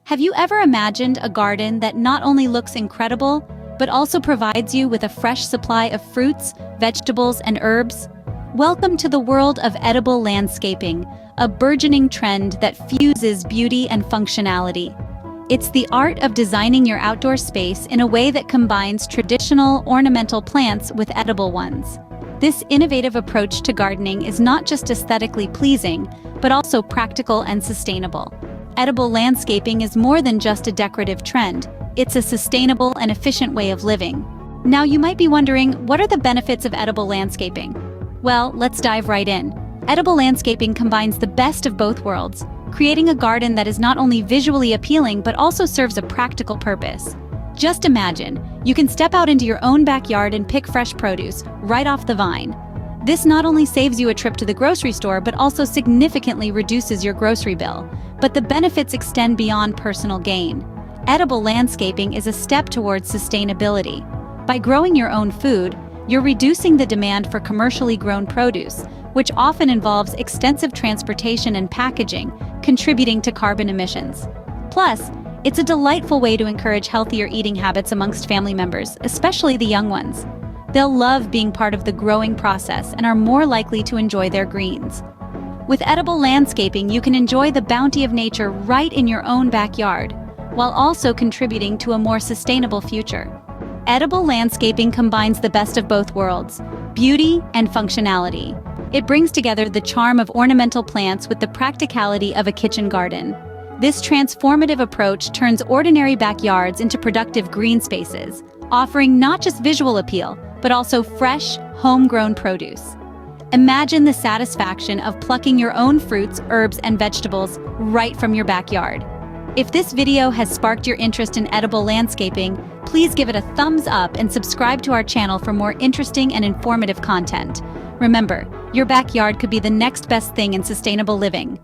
Have you ever imagined a garden that not only looks incredible, but also provides you with a fresh supply of fruits, vegetables, and herbs? Welcome to the world of edible landscaping, a burgeoning trend that fuses beauty and functionality. It's the art of designing your outdoor space in a way that combines traditional ornamental plants with edible ones. This innovative approach to gardening is not just aesthetically pleasing, but also practical and sustainable. Edible landscaping is more than just a decorative trend. It's a sustainable and efficient way of living. Now you might be wondering, what are the benefits of edible landscaping? Well, let's dive right in. Edible landscaping combines the best of both worlds, creating a garden that is not only visually appealing but also serves a practical purpose. Just imagine, you can step out into your own backyard and pick fresh produce right off the vine. This not only saves you a trip to the grocery store but also significantly reduces your grocery bill. But the benefits extend beyond personal gain. Edible landscaping is a step towards sustainability. By growing your own food, you're reducing the demand for commercially grown produce, which often involves extensive transportation and packaging, contributing to carbon emissions. Plus, it's a delightful way to encourage healthier eating habits amongst family members, especially the young ones. They'll love being part of the growing process and are more likely to enjoy their greens. With edible landscaping, you can enjoy the bounty of nature right in your own backyard, while also contributing to a more sustainable future. Edible landscaping combines the best of both worlds, beauty and functionality. It brings together the charm of ornamental plants with the practicality of a kitchen garden. This transformative approach turns ordinary backyards into productive green spaces, offering not just visual appeal, but also fresh, homegrown produce. Imagine the satisfaction of plucking your own fruits, herbs, and vegetables right from your backyard. If this video has sparked your interest in edible landscaping, please give it a thumbs up and subscribe to our channel for more interesting and informative content. Remember, your backyard could be the next best thing in sustainable living.